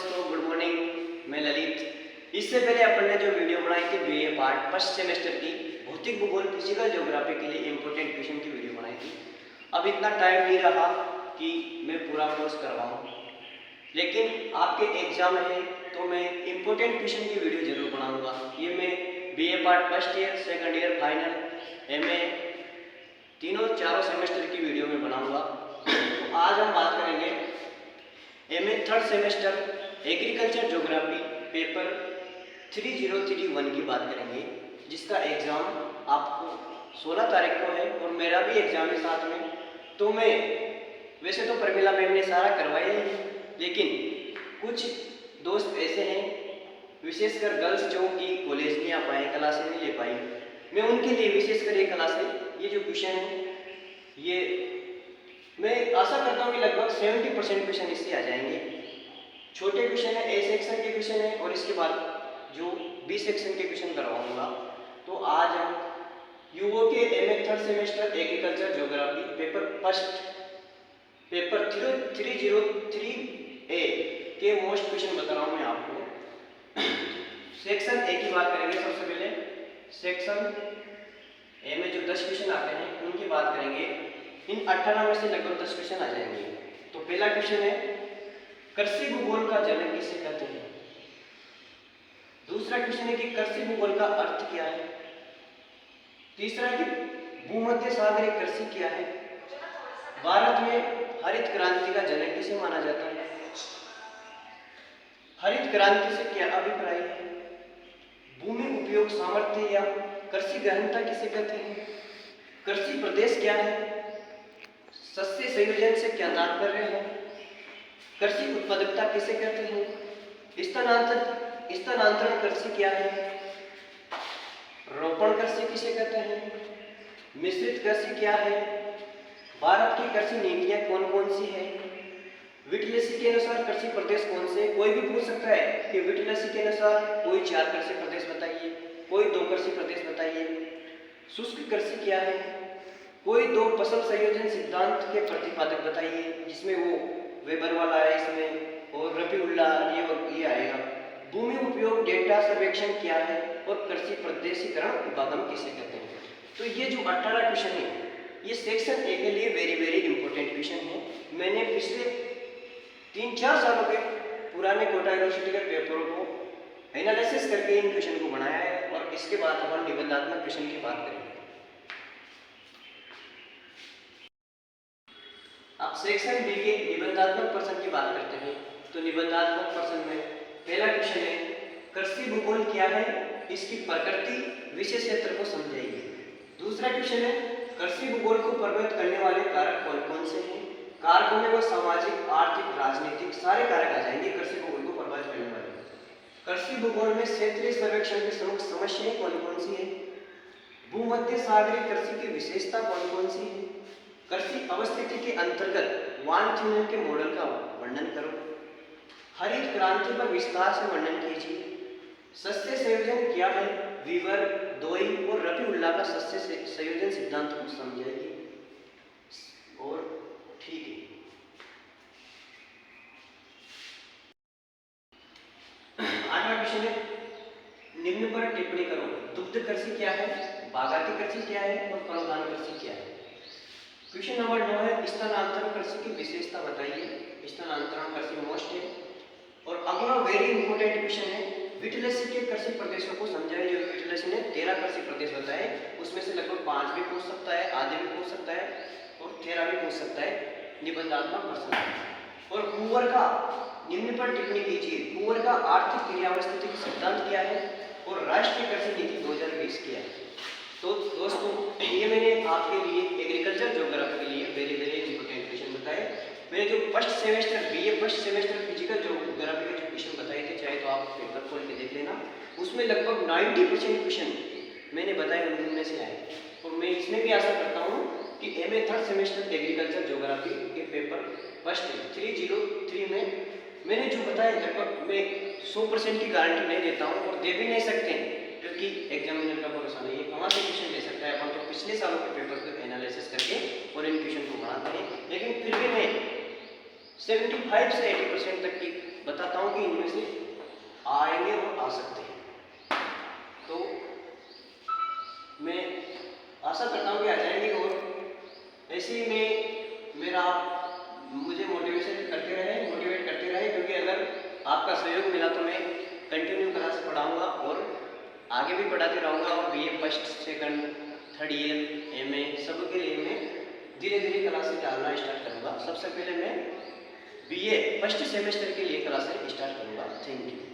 दोस्तों, good morning. मैं ललित। इससे पहले अपन ने जो वीडियो बनाई थी बीए पार्ट फर्स्ट सेमेस्टर की भौतिक भूगोल फिजिकल ज्योग्राफी के लिए इम्पोर्टेंट क्वेश्चन की वीडियो बनाई थी। अब इतना टाइम नहीं रहा कि मैं पूरा कोर्स करवाऊँ, लेकिन आपके एग्जाम है तो मैं इम्पोर्टेंट क्वेश्चन की वीडियो जरूर बनाऊँगा। ये मैं BA part first year, second year, final, MA तीनों चारों सेमेस्टर की वीडियो में बनाऊँगा। तो आज हम बात करेंगे MA third semester agriculture geography paper 3031 की बात करेंगे, जिसका एग्ज़ाम आपको 16 तारीख को है और मेरा भी एग्ज़ाम है साथ में। तो मैं वैसे तो प्रमिला मैम ने सारा करवाया ही, लेकिन कुछ दोस्त ऐसे हैं, विशेषकर गर्ल्स जो कि कॉलेज नहीं आ पाए, क्लासें नहीं ले पाई, मैं उनके लिए विशेषकर ये क्लासें, ये जो क्वेश्चन है, ये मैं आशा करता हूँ कि लगभग 70% क्वेश्चन इससे आ जाएंगे। छोटे क्वेश्चन है, ए सेक्शन के क्वेश्चन है और इसके बाद जो बी सेक्शन के क्वेश्चन करवाऊंगा। तो आज हम यूओ के MA third semester agriculture geography paper 303A के मोस्ट क्वेश्चन बता रहा हूँ मैं आपको। सेक्शन ए की बात करेंगे। सबसे पहले सेक्शन ए में जो 10 क्वेश्चन आते हैं उनकी बात करेंगे। इन 18 में से लगभग 10 क्वेश्चन आ जाएंगे। तो पहला क्वेश्चन है, कृषि भूगोल का जनक किसे कहते हैं। दूसरा क्वेश्चन है कि कृषि भूगोल का अर्थ क्या है। तीसरा है कि भूमध्य सागरीय कृषि क्या है। भारत में हरित क्रांति का जनक किसे माना जाता है। हरित क्रांति से क्या अभिप्राय है। भूमि उपयोग सामर्थ्य या कृषि गहनता किसे कहते हैं। कृषि प्रदेश क्या है। सस्य संयोजन से क्या तात्पर्य है। कृषि उत्पादकता किसे कहते हैं। स्थानांतरण कृषि क्या है। रोपण कृषि किसे कहते हैं। मिश्रित कृषि क्या है। भारत की कृषि नीतियां कौन कौन सी है। विटलेसी के अनुसार कृषि प्रदेश कौन से। कोई भी पूछ सकता है कि विटलेसी के अनुसार कोई 4 कृषि प्रदेश बताइए, कोई 2 कृषि प्रदेश बताइए। शुष्क कृषि क्या है। कोई 2 फसल संयोजन सिद्धांत के प्रतिपादक बताइए, जिसमें वो वेबर वाला है इसमें, और रफीउल्ला ये आएगा। भूमि उपयोग डेटा सर्वेक्षण क्या है और कृषि प्रदेशीकरण उपागम किसे कहते हैं। तो ये जो 18 क्वेश्चन है, ये सेक्शन ए के लिए वेरी वेरी इंपॉर्टेंट क्वेश्चन है। मैंने पिछले 3-4 सालों के पुराने कोटा यूनिवर्सिटी के पेपरों को एनालिसिस करके इन क्वेश्चन को बनाया है और इसके बाद हम निबंधात्मक क्वेश्चन की बात करेंगे। अब सेक्शन बी के निबंधात्मक प्रश्न की बात करते हैं। तो निबंधात्मक प्रश्न में पहला क्वेश्चन है, कृषि भूगोल क्या है, इसकी प्रकृति, विषय क्षेत्र को समझाइए। दूसरा क्वेश्चन है, कृषि भूगोल को प्रभावित करने वाले कारक कौन कौन से हैं। कारकों में वो सामाजिक, आर्थिक, राजनीतिक सारे कारक आ जाएंगे कृषि भूगोल को प्रभावित करने वाले। कृषि भूगोल में क्षेत्रीय सर्वेक्षण की प्रमुख समस्याएं कौन कौन सी है। भूमध्य सागरीय कृषि की विशेषता कौन कौन सी है। कृषि अवस्थिति के अंतर्गत वान थ्यूनेल के मॉडल का वर्णन करो। हरित क्रांति पर विस्तार से वर्णन कीजिए। सस्य संयोजन क्या है। वीवर, दोई और रफीउल्ला का सस्य संयोजन सिद्धांत को समझाइए। और ठीक है, आठवां क्वेश्चन है, निम्न पर टिप्पणी करो। दुग्ध कृषि क्या है, बागाती कृषि क्या है और फलोद्यान कृषि क्या है। क्वेश्चन नंबर 9 है, स्थानांतरण कृषि की विशेषता बताइए। स्थानांतरण कृषि मोस्ट है। और अगला वेरी इंपॉर्टेंट क्वेश्चन है, विटलेसी के कृषि प्रदेशों को समझाइए। जो विटलेसी ने 13 कृषि प्रदेश बताए, उसमें से लगभग 5 भी पूछ सकता है, आधे भी पूछ सकता है और 13 भी पूछ सकता है निबंधात्मक प्रश्न। और हूवर का निम्न पर टिप्पणी कीजिए। हूवर का आर्थिक क्रियावस्थितिक सिद्धांत क्या है और राष्ट्रीय कृषि नीति 2020 क्या है। तो दोस्तों, ये मैंने आपके लिए एग्रीकल्चर ज्योग्राफी के लिए वेरी वेरी इंपॉर्टेंट क्वेश्चन बताए। मैंने जो first semester BA first semester physical geography के जो क्वेश्चन बताए थे, चाहे तो आप पेपर खोल के देख लेना, उसमें लगभग 90% क्वेश्चन मैंने बताए उनमें से आए। और मैं इसमें भी आशा करता हूँ कि MA third semester agriculture geography के पेपर फर्स्ट 303 में मैंने जो बताया, लगभग मैं 100% की गारंटी नहीं देता हूँ और दे भी नहीं सकते, क्योंकि एग्जामिनर का भरोसा नहीं है, कहाँ से क्वेश्चन ले सकता है। अपन तो पिछले सालों के पेपर को एनालिसिस करके और इन क्वेश्चन को बनाते हैं, लेकिन फिर भी मैं 75 से 80% तक की बताता हूँ कि इनमें ऐसे ही मेरा मुझे मोटिवेट करते रहे, क्योंकि अगर आपका सहयोग मिला तो मैं कंटिन्यू क्लास पढ़ाऊँगा और आगे भी पढ़ाते रहूँगा, और BA first second third year MA सबके लिए मैं धीरे धीरे क्लासेस डालना स्टार्ट करूँगा। सबसे पहले मैं बीए फर्स्ट सेमेस्टर के लिए क्लासेस स्टार्ट करूँगा। Thank you.